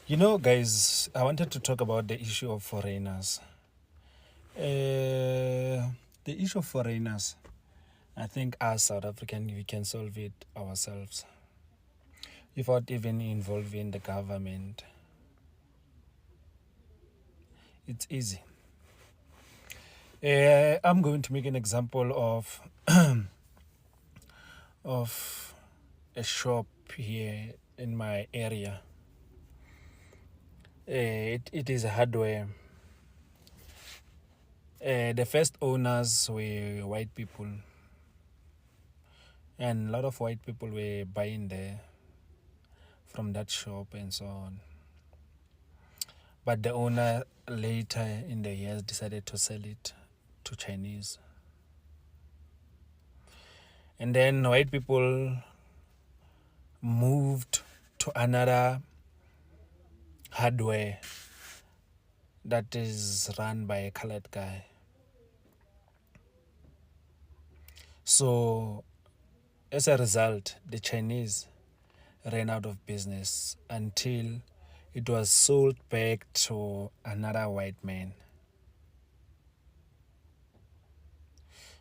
Guys, I wanted to talk about the issue of foreigners. The issue of foreigners, I think as South African, we can solve it ourselves without even involving the government. It's easy. I'm going to make an example of of a shop here in my area. It is a hardware. The first owners were white people, and a lot of white people were buying there from that shop and so on. But the owner later in the years decided to sell it to Chinese. And then white people moved to another hardware that is run by a colored guy. So as a result, the Chinese ran out of business until it was sold back to another white man.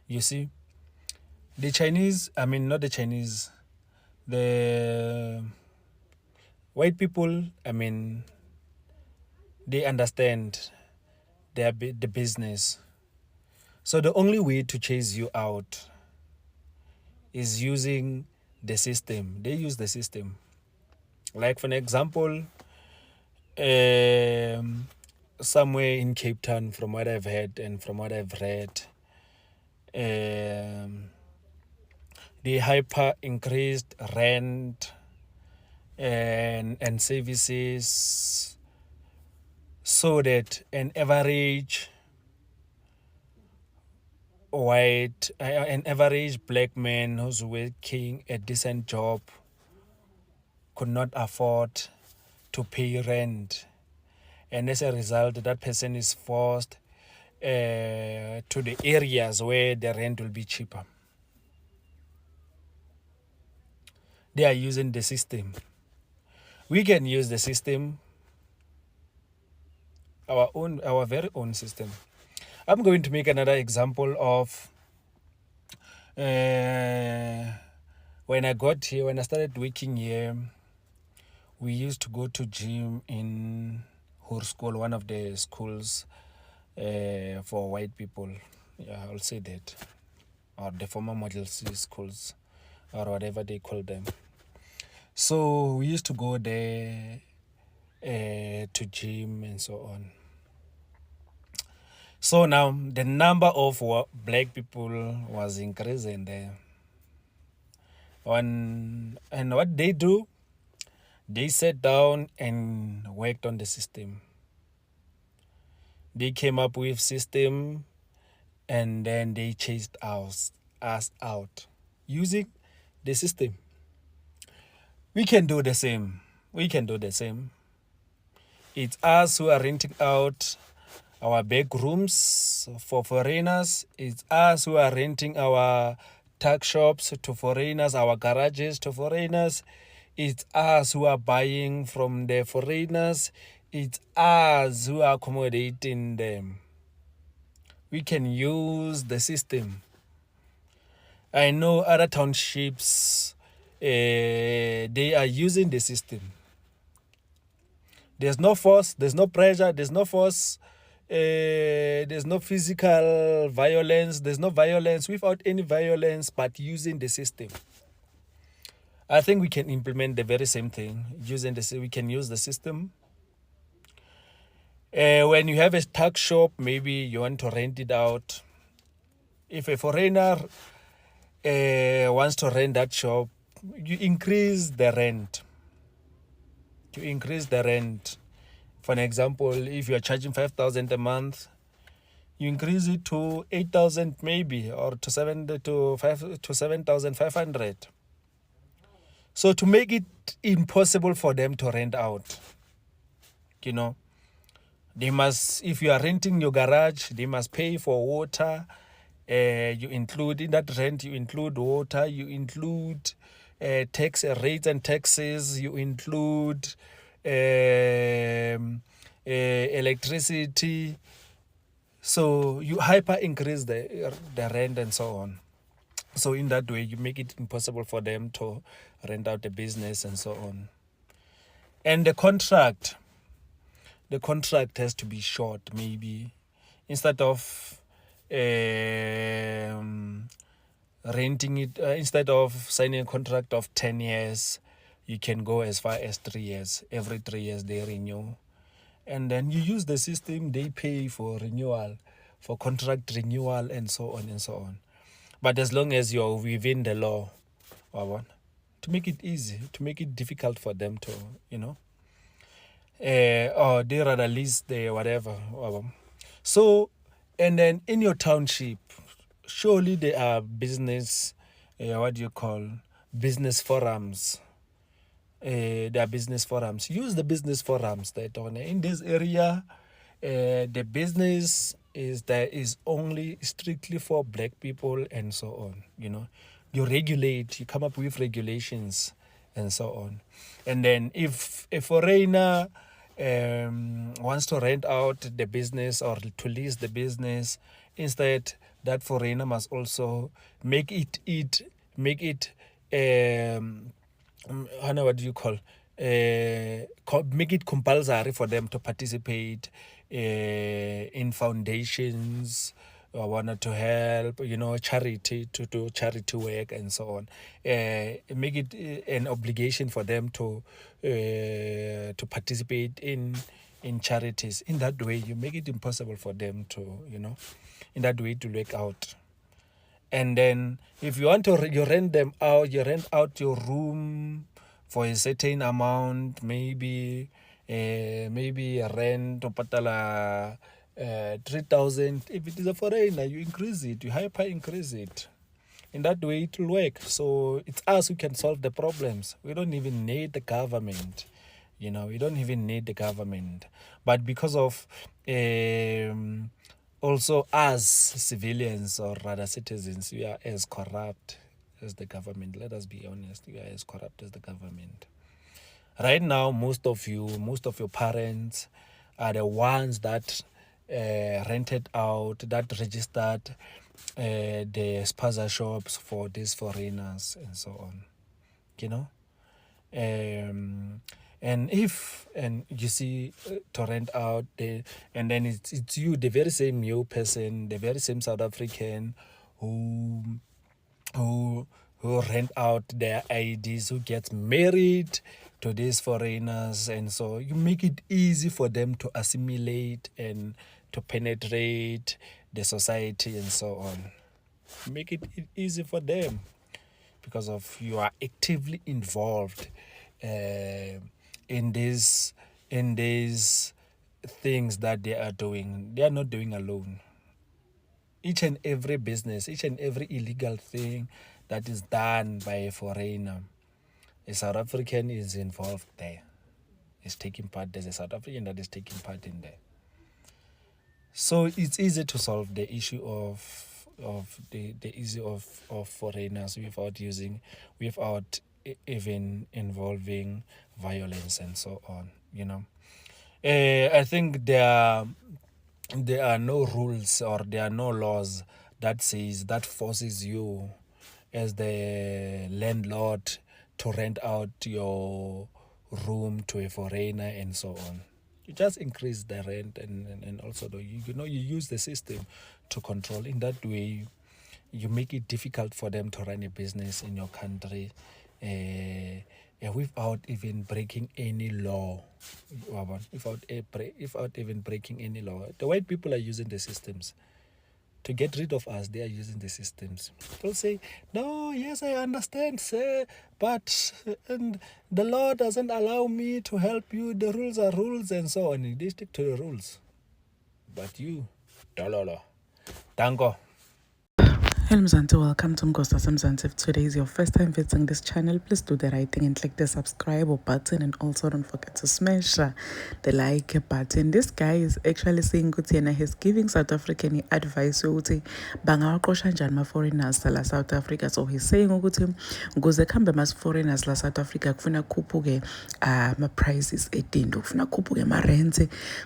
You see, the white people, they understand the business. So the only way to chase you out is using the system. They use the system. Like for an example, somewhere in Cape Town, from what I've heard and from what I've read, the hyper increased rent and services, so that an average black man who's working a decent job could not afford to pay rent, and as a result that person is forced to the areas where the rent will be cheaper. They are using the system. We can use the system, our very own system. I'm going to make another example of when I got here, when I started working here. We used to go to gym in Hoërskool, one of the schools for white people. Yeah, I'll say that. Or the former Model C schools, or whatever they call them. So we used to go there to gym and so on. So now the number of black people was increasing there. And what they do, they sat down and worked on the system. They came up with system, and then they chased us out using the system. We can do the same. It's us who are renting out our back rooms for foreigners. It's us who are renting our tuck shops to foreigners, our garages to foreigners. It's us who are buying from the foreigners. It's us who are accommodating them. We can use the system. I know other townships, they are using the system. There's no force, there's no pressure, there's no force, there's no physical violence, there's no violence, without any violence, but using the system. I think we can implement the very same thing. We can use the system. When you have a tuck shop, maybe you want to rent it out. If a foreigner wants to rent that shop, you increase the rent. For an example, if you are charging 5,000 a month, you increase it to 8,000 maybe, or to 7,500. So to make it impossible for them to rent out, they must, if you are renting your garage, they must pay for water. You include in that rent, you include water, you include tax rates and taxes, you include electricity. So you hyper increase the rent and so on. So in that way, you make it impossible for them to rent out the business and so on. And the contract has to be short, maybe. Instead of renting it, instead of signing a contract of 10 years, you can go as far as 3 years. Every 3 years they renew. And then you use the system, they pay for renewal, for contract renewal and so on and so on. But as long as you're within the law, to make it easy, to make it difficult for them to, or they rather lease the whatever. So, and then in your township, surely there are business, business forums. There are business forums. Use the business forums that on in this area. The business is only strictly for black people and so on. You regulate. You come up with regulations and so on. And then if a foreigner wants to rent out the business or to lease the business, instead that foreigner must also make it make it compulsory for them to participate in foundations, or wanted to help, charity, to do charity work and so on. Make it an obligation for them to participate in charities. In that way, you make it impossible for them to, in that way to work out. And then if you want to, you rent out your room for a certain amount, maybe rent to patala 3,000. If it is a foreigner, you increase it, you hyper increase it. In that way, it will work. So it's us who can solve the problems. We don't even need the government. We don't even need the government. But because of also us civilians, or rather citizens, we are as corrupt as the government. Let us be honest. We are as corrupt as the government. Right now, most of your parents are the ones that rented out, that registered the spaza shops for these foreigners and so on. And you see, to rent out, and then it's you, the very same new person, the very same South African who rent out their IDs, who gets married to these foreigners, and so you make it easy for them to assimilate and to penetrate the society and so on. Make it easy for them because of you are actively involved in these things that they are doing. They are not doing alone. Each and every business, each and every illegal thing that is done by a foreigner, a South African is involved there. Is taking part. There's a South African that is taking part in there. So it's easy to solve the issue of the issue of foreigners without even involving violence and so on. I think there are no rules or there are no laws that forces you as the landlord to rent out your room to a foreigner and so on. You just increase the rent and also you use the system to control. In that way, you make it difficult for them to run a business in your country without even breaking any law. Without even breaking any law. The white people are using the systems. To get rid of us, they are using the systems. They'll say, no, yes, I understand, sir, but the law doesn't allow me to help you. The rules are rules and so on. They stick to the rules. But you, dololo. Dango. Hello Mzansi, welcome to Mgosta Mzansi. If today is your first time visiting this channel, please do the right thing and click the subscribe button, and also don't forget to smash the like button. This guy is actually saying ukuthi he's giving South African advice ukuthi bangawaqosha njani ma foreigners la South Africa. So he's saying ukuthi ukuze kuhambe mas foreigners la South Africa kufuna kukhuphuke ama prices etinto, kufuna kukhuphuke ama rent,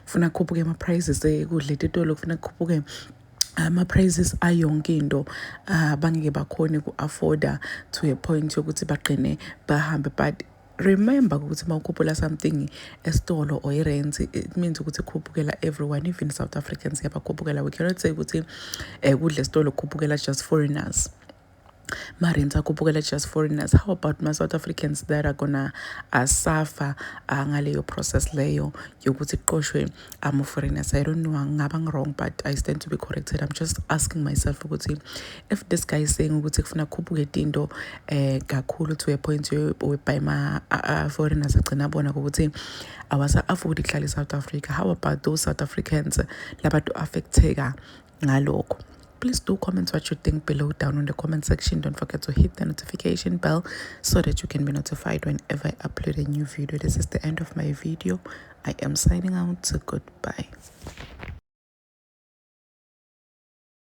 kufuna kukhuphuke ama prices ekudla etitolo, kufuna kukhuphuke ama-prices ayonke into bangeke bakhone ku-afforda to a point yokuthi baqine bahambe. But remember ukuthi uma ukhuphula something esitolo or irent, it means ukuthi khuphukela everyone, even South Africans yabakhuphukela. We cannot say ukuthi kudla esitolo khuphukela just foreigners, ma-rents akhuphukela just foreigners. How about ma-South Africans that are gonna suffer ngaleyo process leyo yokuthi kuqoshwe ama-foreigners? I don't know, ngaba wrong, but I stand to be corrected. I'm just asking myself ukuthi if this guy is saying ukuthi kufuna kukhuphuke tinto kakhulu to a point whereby ma-foreigners agcina bona ukuthi awasa-afford ukuhlala eSouth Africa, how about those South Africans labatu affecteka ngalokho? Please do comment what you think below down in the comment section. Don't forget to hit the notification bell so that you can be notified whenever I upload a new video. This is the end of my video. I am signing out. Goodbye.